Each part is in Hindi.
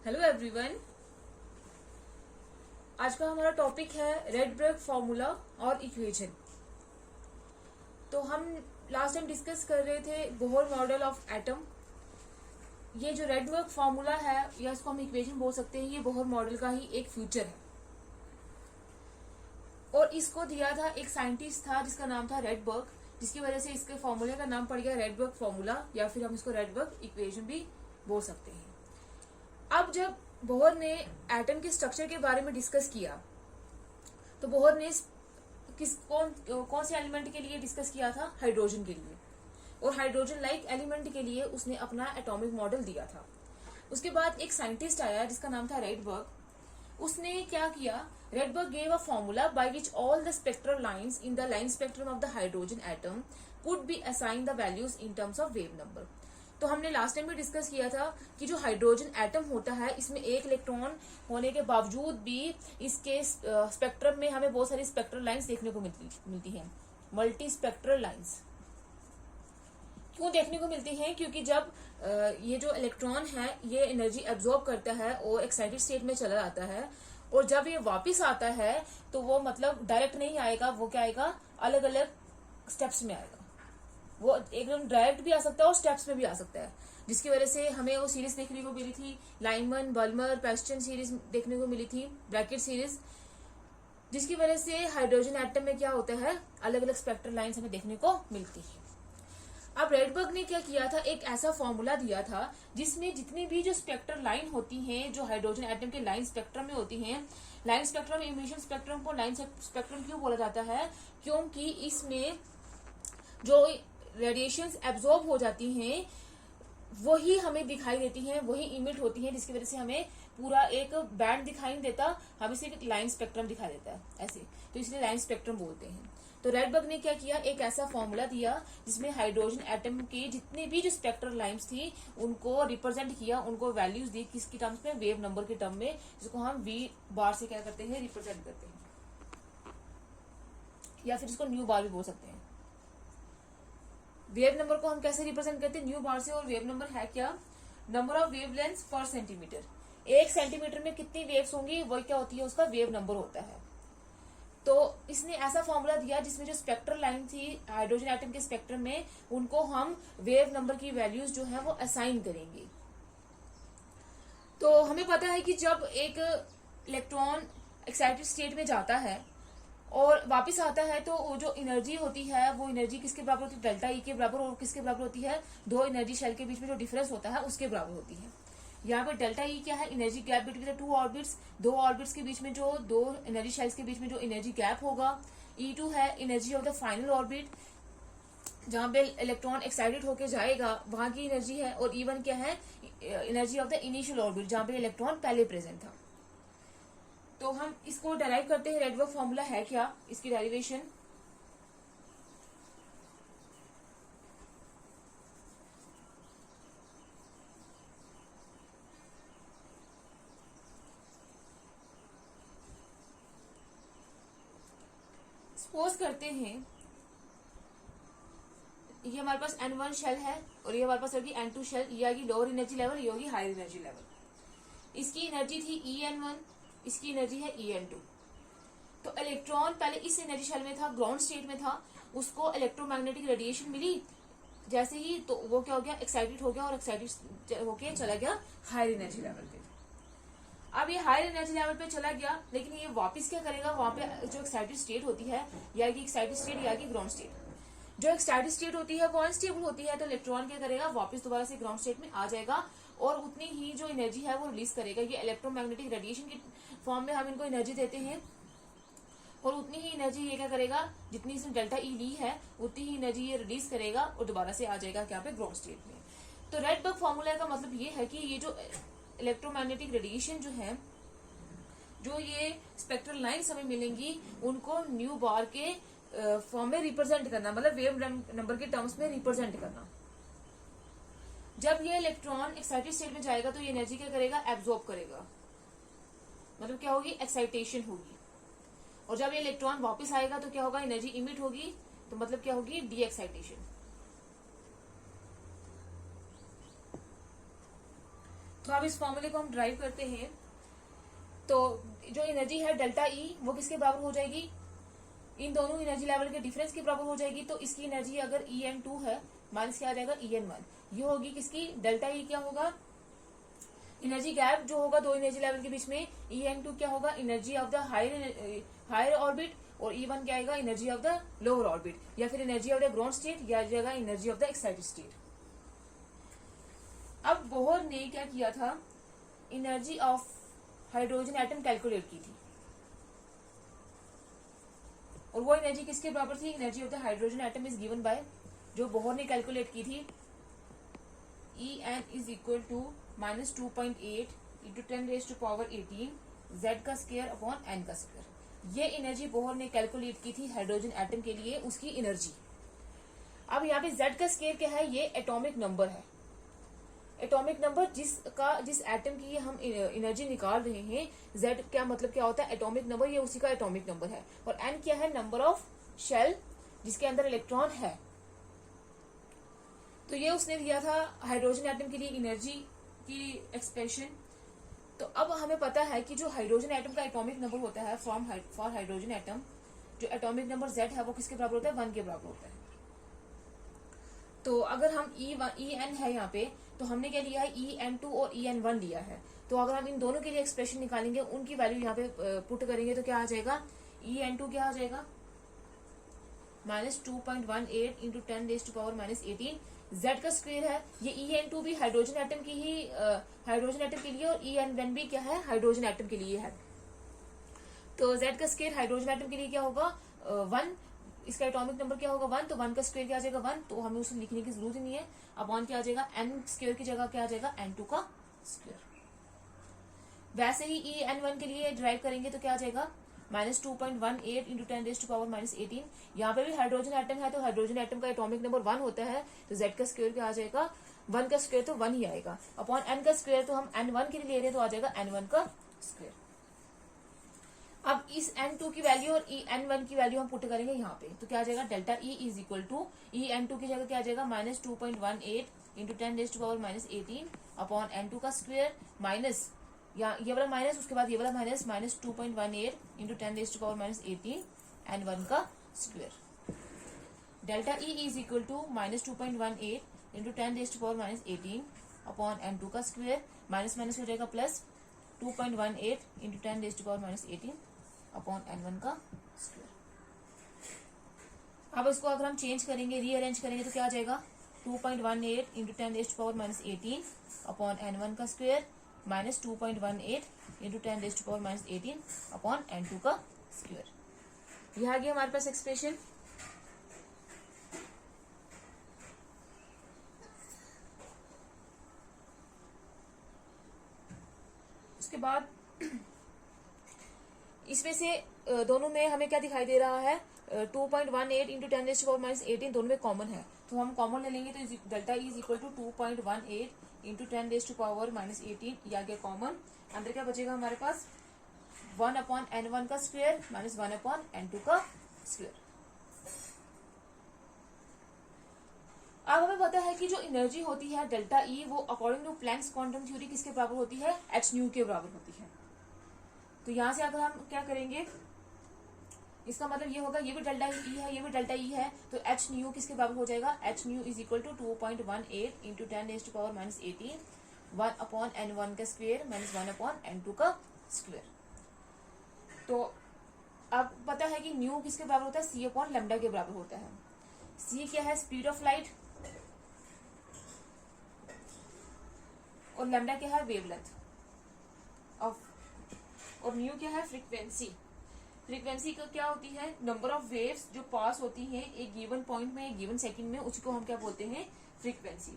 Hello everyone. आज का हमारा टॉपिक है रेडबर्ग फॉर्मूला और इक्वेशन। तो हम लास्ट टाइम डिस्कस कर रहे थे बोहर मॉडल ऑफ एटम। ये जो रेडबर्ग फॉर्मूला है या इसको हम इक्वेशन बोल सकते हैं, ये बोहर मॉडल का ही एक फ्यूचर है और इसको दिया था एक साइंटिस्ट था जिसका नाम था रेडबर्ग, जिसकी वजह से इसके फॉर्मूले का नाम पड़ गया रेडबर्ग फॉर्मूला या फिर हम इसको रेडबर्ग इक्वेशन भी बोल सकते हैं। अब जब बोहर ने एटम के स्ट्रक्चर के बारे में डिस्कस किया तो बोहर ने कौन से एलिमेंट के लिए डिस्कस किया था? हाइड्रोजन के लिए। और हाइड्रोजन लाइक एलिमेंट के लिए उसने अपना एटॉमिक मॉडल दिया था। उसके बाद एक साइंटिस्ट आया जिसका नाम था रेडबर्ग। उसने क्या किया? Rydberg gave a formula by which all the spectral lines in the line spectrum of the hydrogen atom could be assign the values in terms of wave number. तो हमने लास्ट टाइम भी डिस्कस किया था कि जो हाइड्रोजन एटम होता है इसमें एक इलेक्ट्रॉन होने के बावजूद भी इसके स्पेक्ट्रम में हमें बहुत सारी स्पेक्ट्रल लाइंस देखने को मिलती हैं, मल्टी स्पेक्ट्रल लाइंस। क्यों देखने को मिलती हैं? क्योंकि जब ये जो इलेक्ट्रॉन है ये एनर्जी एब्जॉर्ब करता है और एक्साइटेड स्टेट में चला जाता है, और जब ये वापस आता है तो वो मतलब डायरेक्ट नहीं आएगा, वो क्या आएगा? अलग अलग स्टेप्स में आएगा। वो एकदम डायरेक्ट भी आ सकता है और स्टेप्स में भी आ सकता है, जिसकी वजह से हमें वो सीरीज देखने को मिली थी, लाइमन बल्मर पेस्टन सीरीज देखने को मिली थी, ब्रैकेट सीरीज, जिसकी वजह से हाइड्रोजन एटम में क्या होता है, अलग अलग स्पेक्ट्रल लाइंस हमें देखने को मिलती है। अब रेडबर्ग ने क्या किया था? एक ऐसा फॉर्मूला दिया था जिसमें जितनी भी जो स्पेक्ट्रल लाइन होती हैं जो हाइड्रोजन एटम के लाइन स्पेक्ट्रम में होती हैं, लाइन स्पेक्ट्रम इमिशन स्पेक्ट्रम को लाइन स्पेक्ट्रम क्यों बोला जाता है? क्योंकि इसमें जो रेडिएशंस एब्जॉर्ब हो जाती हैं वही हमें दिखाई देती हैं, वही इमिट होती हैं, जिसकी वजह से हमें पूरा एक बैंड दिखाई नहीं देता, हमें सिर्फ एक लाइन स्पेक्ट्रम दिखाई देता है ऐसे। तो इसलिए लाइन स्पेक्ट्रम बोलते हैं। तो रेडबर्ग ने क्या किया? एक ऐसा फॉर्मूला दिया जिसमें हाइड्रोजन एटम के जितने भी जो स्पेक्ट्रल लाइंस थी उनको रिप्रेजेंट किया, उनको वैल्यूज दी किसकी टर्म्स में? वेव नंबर के टर्म में, जिसको हम वी बार से क्या करते हैं? रिप्रेजेंट करते हैं, या फिर इसको न्यू बार भी बोल सकते हैं। वेव नंबर को हम कैसे रिप्रेजेंट करते हैं? न्यू बार से। और वेव नंबर है क्या? नंबर ऑफ वेवलेंथ्स पर सेंटीमीटर। एक सेंटीमीटर में कितनी वेव्स होंगी वही क्या होती है? उसका वेव नंबर होता है। तो इसने ऐसा फॉर्मूला दिया जिसमें जो स्पेक्ट्रल लाइन थी हाइड्रोजन एटम के स्पेक्ट्रम में, उनको हम वेव नंबर की वैल्यूज जो है वो असाइन करेंगे। तो हमें पता है कि जब एक इलेक्ट्रॉन एक्साइटेड स्टेट में जाता है और वापस आता है तो वो जो एनर्जी होती है वो एनर्जी किसके बराबर होती है? डेल्टा ई के बराबर। और किसके बराबर होती है? दो एनर्जी शेल के बीच में जो डिफरेंस होता है उसके बराबर होती है। यहाँ पे डेल्टा ई क्या है? Energy gap between the two orbits. दो ऑर्बिट्स के बीच में जो दो एनर्जी शेल्स के बीच में जो एनर्जी गैप होगा। E2 है energy of the final orbit, जहां पे इलेक्ट्रॉन एक्साइटेड होके जाएगा वहां की एनर्जी है। और E1 क्या है? Energy of the initial orbit, जहां पे इलेक्ट्रॉन पहले प्रेजेंट था। तो हम इसको डेराइव करते हैं। रेडबर्ग फॉर्मूला है क्या? इसकी डेरिवेशन सपोज करते हैं ये हमारे पास N1 शेल है और ये हमारे पास होगी N2 शेल। ये आएगी लोअर एनर्जी लेवल, ये होगी हायर एनर्जी लेवल। इसकी एनर्जी थी En1, इसकी एनर्जी है En2। तो इलेक्ट्रॉन पहले इस एनर्जी शेल में था, ग्राउंड स्टेट में था, उसको इलेक्ट्रोमैग्नेटिक रेडिएशन मिली जैसे ही, तो वो क्या हो गया? एक्साइटेड हो गया और एक्साइटेड होके चला गया हायर एनर्जी लेवल पे। अब ये हायर एनर्जी लेवल पे चला गया, लेकिन ये वापस क्या करेगा? वहां पे जो एक्साइटेड स्टेट होती है, या की एक्साइटेड स्टेट या की ग्राउंड स्टेट, जो एक्साइटेड स्टेट होती है वो अनस्टेबल होती है, तो इलेक्ट्रॉन क्या करेगा? वापस दोबारा से ग्राउंड स्टेट में आ जाएगा और उतनी ही जो एनर्जी है वो रिलीज करेगा। ये इलेक्ट्रोमैग्नेटिक रेडिएशन की फॉर्म में हम इनको एनर्जी देते हैं, और उतनी ही एनर्जी ये क्या करेगा? जितनी इसने डेल्टा ई ली है उतनी ही एनर्जी ये रिलीज करेगा और दोबारा से आ जाएगा क्या पे? ग्राउंड स्टेट में। तो रेडबर्ग फॉर्मूला का मतलब ये है कि ये जो इलेक्ट्रोमैग्नेटिक रेडिएशन जो है, जो ये स्पेक्ट्रल लाइन्स हमें मिलेंगी, उनको न्यू बार के फॉर्म में रिप्रेजेंट करना, मतलब वेव नंबर के टर्म्स में रिप्रेजेंट करना। जब ये इलेक्ट्रॉन एक्साइटेड स्टेट में जाएगा तो ये एनर्जी क्या करेगा? एब्जॉर्ब करेगा, मतलब क्या होगी? एक्साइटेशन होगी। और जब ये इलेक्ट्रॉन वापस आएगा तो क्या होगा? एनर्जी इमिट होगी, तो मतलब क्या होगी? D excitation. तो अब इस फॉर्मूले को हम ड्राइव करते हैं। तो जो एनर्जी है डेल्टा ई वो किसके बराबर हो जाएगी, इन दोनों एनर्जी लेवल के डिफरेंस के बराबर हो जाएगी। तो इसकी एनर्जी अगर En2 है माइनस क्या आ जाएगा En1, ये होगी किसकी, डेल्टा ई क्या होगा, एनर्जी गैप जो होगा दो एनर्जी लेवल के बीच में। En2 क्या होगा, energy of the higher orbit, और E1 क्या आएगा, energy of the lower orbit, या फिर energy of the ground state, या जाएगा energy of the excited state. अब बोहर ने क्या किया था, energy of hydrogen atom calculate की थी, और वो एनर्जी किसके बराबर थी, energy of the hydrogen atom is given by, जो बोहर ने कैलकुलेट की थी, En is equal to -2.8 into 10⁻18 Z का स्क्वायर अपॉन N का स्क्वायर। ये एनर्जी बोहर ने कैलकुलेट की थी हाइड्रोजन एटम के लिए, उसकी एनर्जी। अब यहाँ पे Z का स्क्वायर क्या है, ये एटॉमिक नंबर है। एटॉमिक नंबर जिस एटम की हम एनर्जी निकाल रहे हैं, Z क्या मतलब क्या होता है, एटॉमिक नंबर, ये उसी का एटॉमिक नंबर है। और N क्या है, नंबर ऑफ शेल जिसके अंदर इलेक्ट्रॉन है। तो ये उसने दिया था हाइड्रोजन एटम के लिए एनर्जी की एक्सप्रेशन। तो अब हमें पता है कि जो हाइड्रोजन एटम का एटॉमिक नंबर होता है फॉर हाइड्रोजन एटम, जो एटॉमिक नंबर Z है वो किसके बराबर होता है, 1 के बराबर होता है। तो अगर हम En है यहाँ पे, तो हमने क्या लिया है, En2 और En1 लिया है। तो अगर हम इन दोनों के लिए एक्सप्रेशन निकालेंगे, उनकी वैल्यू यहाँ पे पुट करेंगे, तो क्या आ जाएगा, En2 क्या आ जाएगा, -2.18 इंटू 10⁻18 Z का स्क्वायर है। ये En2 भी हाइड्रोजन एटम की ही हाइड्रोजन एटम के लिए, और En1 भी क्या है, हाइड्रोजन एटम के लिए है। तो Z का स्क्वायर हाइड्रोजन एटम के लिए क्या होगा, 1, इसका एटॉमिक नंबर क्या होगा 1, तो 1 का स्क्वायर क्या आ जाएगा 1, तो हमें उसे लिखने की जरूरत ही नहीं है। अपॉन क्या आ जाएगा, N स्क्वायर की जगह क्या आ जाएगा, N2 का स्क्वायर। वैसे ही En1 के लिए ड्राइव करेंगे तो क्या आ जाएगा, -2.18 इंटू 10⁻18। यहाँ पे भी हाइड्रोजन एटम है, तो हाइड्रोजन एटम का एटॉमिक नंबर 1 होता है, तो Z का स्क्वायर क्या आ जाएगा, 1 का स्क्वायर तो 1 ही आएगा, अपॉन N का स्क्वायर तो हम N1 के लिए ले रहे हैं, तो आ जाएगा N1 का स्क्वायर। अब इस N2 की वैल्यू और N1 की वैल्यू हम पुट करेंगे यहाँ पे, तो क्या आ जाएगा, delta E is equal to En2 की जगह क्या आ जाएगा, -2.18 इंटू 10⁻18 अपॉन N2 का स्क्वायर, माइनस ये वाला माइनस, उसके बाद ये वाला माइनस, -2.18 इंटू 10⁻18 N1 का square. Delta E is equal to -2.18 into 10⁻18 upon N2 का स्क्वायर, माइनस माइनस हो जाएगा प्लस 2.18 इंटू 10⁻18 अपॉन N1 का स्क्वायर। अब इसको अगर हम चेंज करेंगे, रीअरेंज करेंगे, तो क्या आ जाएगा, 2.18 इंटू 10⁻18 अपॉन N1 का स्क्वायर, -2.18 इंटू 10⁻18 अपॉन N2 का स्क्वायर। यह आ गया हमारे पास एक्सप्रेशन। उसके बाद इसमें से दोनों में हमें क्या दिखाई दे रहा है, 2.18 इंटू 10⁻18 दोनों में कॉमन है, तो हम कॉमन ले लेंगे, तो delta E is equal to 2.18 into 10⁻18, ये आ गया कॉमन। अंदर क्या बचेगा हमारे पास, 1 अपॉन N1 का स्क्वायर माइनस 1 अपॉन N2 का स्क्वायर। अब हमें पता है कि जो एनर्जी होती है डेल्टा E, वो according to Planck's quantum theory किसके बराबर होती है, h/nu के बराबर होती है। तो यहां से अगर हम क्या करेंगे, इसका मतलब ये होगा, ये भी डेल्टा E है, ये भी डेल्टा E है, तो h/nu किसके बराबर हो जाएगा, h/nu is equal to 2.18 into 10⁻18 1 upon N1 का स्क्वायर माइनस 1 अपॉन N2 का स्क्वायर। तो अब पता है कि न्यू किसके बराबर होता है, c अपॉन लैम्डा के बराबर होता है। c क्या है, स्पीड ऑफ लाइट, और लैम्डा क्या है, वेवलेंथ ऑफ, और न्यू क्या है, फ्रीक्वेंसी। फ्रीक्वेंसी का क्या होती है, नंबर ऑफ वेव्स जो पास होती हैं एक गिवन पॉइंट में, एक गिवन सेकंड में, उसको हम क्या बोलते हैं, फ्रीक्वेंसी।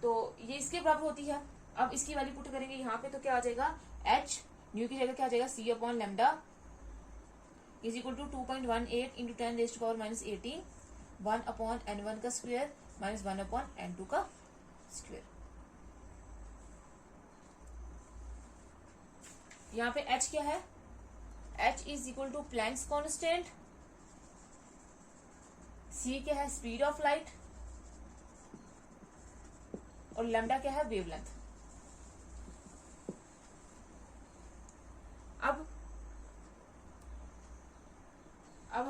तो ये इसके बराबर होती है। अब इसकी वैल्यू पुट करेंगे यहाँ पे, तो क्या आ जाएगा, h न्यू की जगह क्या आ जाएगा, c upon lambda is equal to 2.18 into 10⁻18 1 upon N1 का स्क्वायर माइनस 1 अपॉन N2 का स्क्वायर। यहाँ पे h क्या है, h is equal to Planck's constant, c क्या है, स्पीड ऑफ लाइट, और लैम्डा क्या है, वेवलेंथ।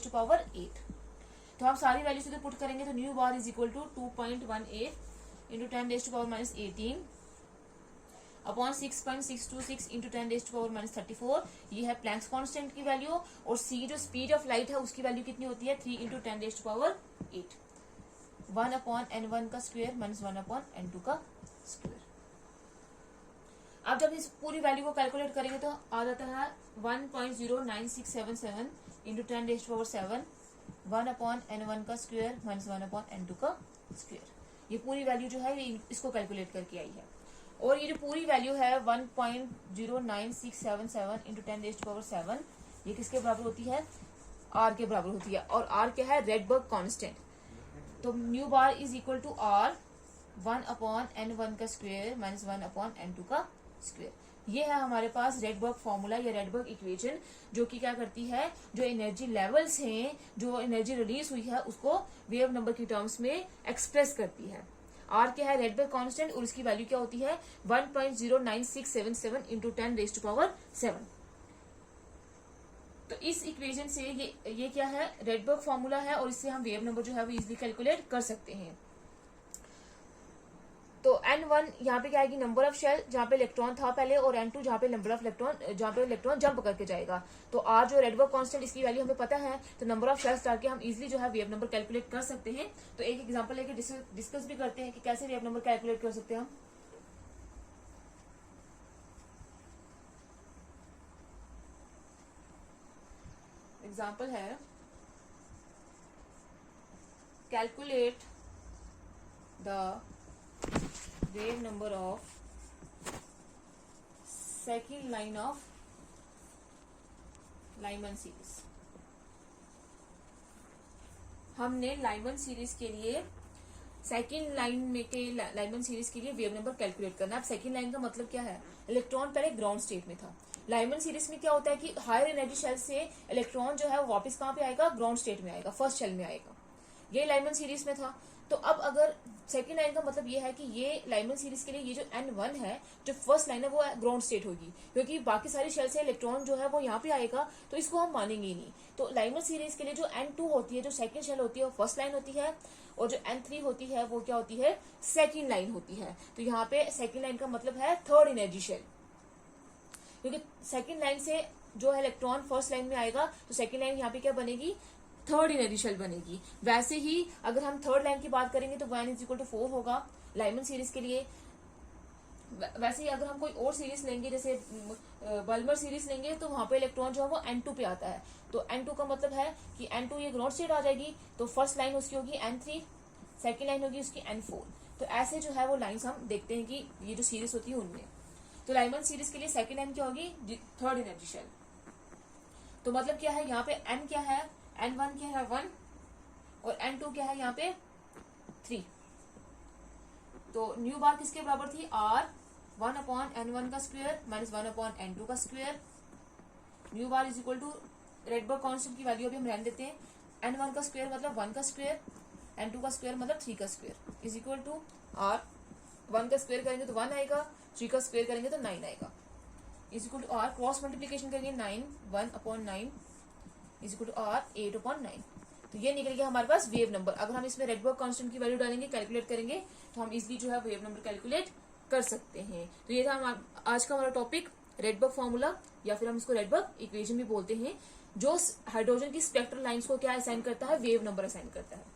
Raise to power 8। तो हम सारी वैल्यूज इधर पुट करेंगे तो nu bar is equal to 2.18 into 10 raise to power minus 18 upon 6.626 into 10 raise to power minus 34। ये है प्लैंक्स कांस्टेंट की वैल्यू। और सी जो स्पीड ऑफ लाइट है उसकी वैल्यू कितनी होती है 3 into 10 raise to power 8। 1 upon n1 का स्क्वायर माइनस 1 अपॉन n2 का स्क्वायर। अब जब इस पूरी वैल्यू को कैलकुलेट करेंगे तो आ जाता है 1.09677 into 10 raise to power 7। 1 upon n1 का स्क्वायर माइनस 1 अपॉन n2 का स्क्वायर। ये पूरी वैल्यू जो है ये इसको कैलकुलेट करके आई है। और ये जो पूरी वैल्यू है 1.09677 इंटू 10 रेज टू पावर 7 ये किसके बराबर होती है r के बराबर होती है। और r क्या है रेडबर्ग कांस्टेंट। तो nu bar is equal to r 1 upon n1 का स्क्वायर माइनस 1 अपॉन n2 का स्क्वायर। ये है हमारे पास रेडबर्ग फॉर्मूला या रेडबर्ग इक्वेशन जो कि क्या करती है जो एनर्जी लेवल्स हैं जो एनर्जी रिलीज हुई है उसको वेव नंबर की टर्म्स में एक्सप्रेस करती है। आर क्या है रेडबर्ग कांस्टेंट और उसकी वैल्यू क्या होती है 1.09677 इंटू 10 रेज टू पावर 7। तो इस इक्वेशन से ये क्या है रेडबर्ग फॉर्मूला है और इससे हम वेव नंबर जो है वो इजिली कैलकुलेट कर सकते हैं। तो n1 यहाँ पे क्या आएगी नंबर ऑफ शेल जहाँ पे इलेक्ट्रॉन था पहले और n2 जहाँ पे नंबर ऑफ इलेक्ट्रॉन जहाँ पे इलेक्ट्रॉन जंप करके जाएगा। तो r जो रेडबर्ग कांस्टेंट इसकी वैल्यू हमें पता है तो नंबर ऑफ शेल्स डाल के हम इजिली जो है वेव नंबर कैलकुलेट कर सकते हैं। तो एक एग्जांपल लेके डिस्कस भी करते हैं कि कैसे वेव नंबर कैलकुलेट कर सकते हैं हम। एग्जाम्पल है calculate the wave number of second line of Lyman series. हमने लाइमन सीरीज के लिए सेकेंड लाइन में के लाइमन सीरीज के लिए वेव नंबर कैलकुलेट करना। अब सेकेंड लाइन का मतलब क्या है इलेक्ट्रॉन पहले ग्राउंड स्टेट में था। लाइमन सीरीज में क्या होता है कि हायर एनर्जी शेल से इलेक्ट्रॉन जो है वो वापस कहाँ पे आएगा ग्राउंड स्टेट में आएगा फर्स्ट शेल में आएगा। ये लाइमन सीरीज में था। तो अब अगर सेकेंड लाइन का मतलब ये है कि ये लाइमन सीरीज के लिए ये जो n1 है जो फर्स्ट लाइन है वो ग्राउंड स्टेट होगी क्योंकि बाकी सारी शेल से इलेक्ट्रॉन जो है वो यहाँ पे आएगा तो इसको हम मानेंगे ही नहीं। तो लाइमन सीरीज के लिए जो n2 होती है जो सेकेंड शेल होती है वो फर्स्ट लाइन होती है और जो n3 होती है वो क्या होती है सेकेंड लाइन होती है। तो यहाँ पे सेकेंड लाइन का मतलब है थर्ड एनर्जी शेल क्योंकि सेकेंड लाइन से जो है इलेक्ट्रॉन फर्स्ट लाइन में आएगा तो सेकेंड लाइन यहाँ पे क्या बनेगी थर्ड एनर्जी शेल बनेगी। वैसे ही अगर हम थर्ड लाइन की बात करेंगे तो 1 इज इक्वल टू 4 होगा लाइमन सीरीज के लिए। वैसे ही अगर हम कोई और सीरीज लेंगे जैसे बल्मर सीरीज लेंगे तो वहां पे इलेक्ट्रॉन जो है वो n2 पे आता है। तो n2 का मतलब है कि n2 ये ग्राउंड स्टेट आ जाएगी तो फर्स्ट लाइन उसकी होगी n3 सेकेंड लाइन होगी उसकी n4। तो ऐसे जो है वो लाइन्स हम देखते हैं कि ये जो सीरीज होती है उनमें। तो लाइमन सीरीज के लिए सेकेंड लाइन क्या होगी थर्ड एनर्जी शेल। तो मतलब क्या है यहाँ पे n क्या है n1 क्या है 1 और n2 क्या है यहाँ पे 3। तो न्यू बार किसके बराबर थी r 1 अपॉन n1 का स्क्वायर माइनस 1 अपॉन n2 का square. Nu bar is equal to Rydberg constant की वैल्यू अभी हम रहने देते हैं n1 का स्क्वायर मतलब 1 का स्क्वायर n2 का स्क्वायर मतलब 3 का square is equal to r 1 का स्क्वायर करेंगे तो 1 आएगा 3 का स्क्वायर करेंगे तो 9 आएगा is equal to r cross multiplication करेंगे 9 1 upon 9 is equal to r 8 upon 9। तो ये निकल गया हमारे पास वेव नंबर। अगर हम इसमें रेडबर्ग कांस्टेंट की वैल्यू डालेंगे, कैलकुलेट करेंगे, तो हम इजिली जो है वेव नंबर कैलकुलेट कर सकते हैं। तो ये था आज का हमारा टॉपिक, रेडबर्ग फॉर्मूला या फिर हम इसको रेडबर्ग इक्वेशन भी बोलते हैं, जो हाइड्रोजन की स्पेक्ट्रल लाइंस को क्या असाइन करता है, वेव नंबर असाइन करता है।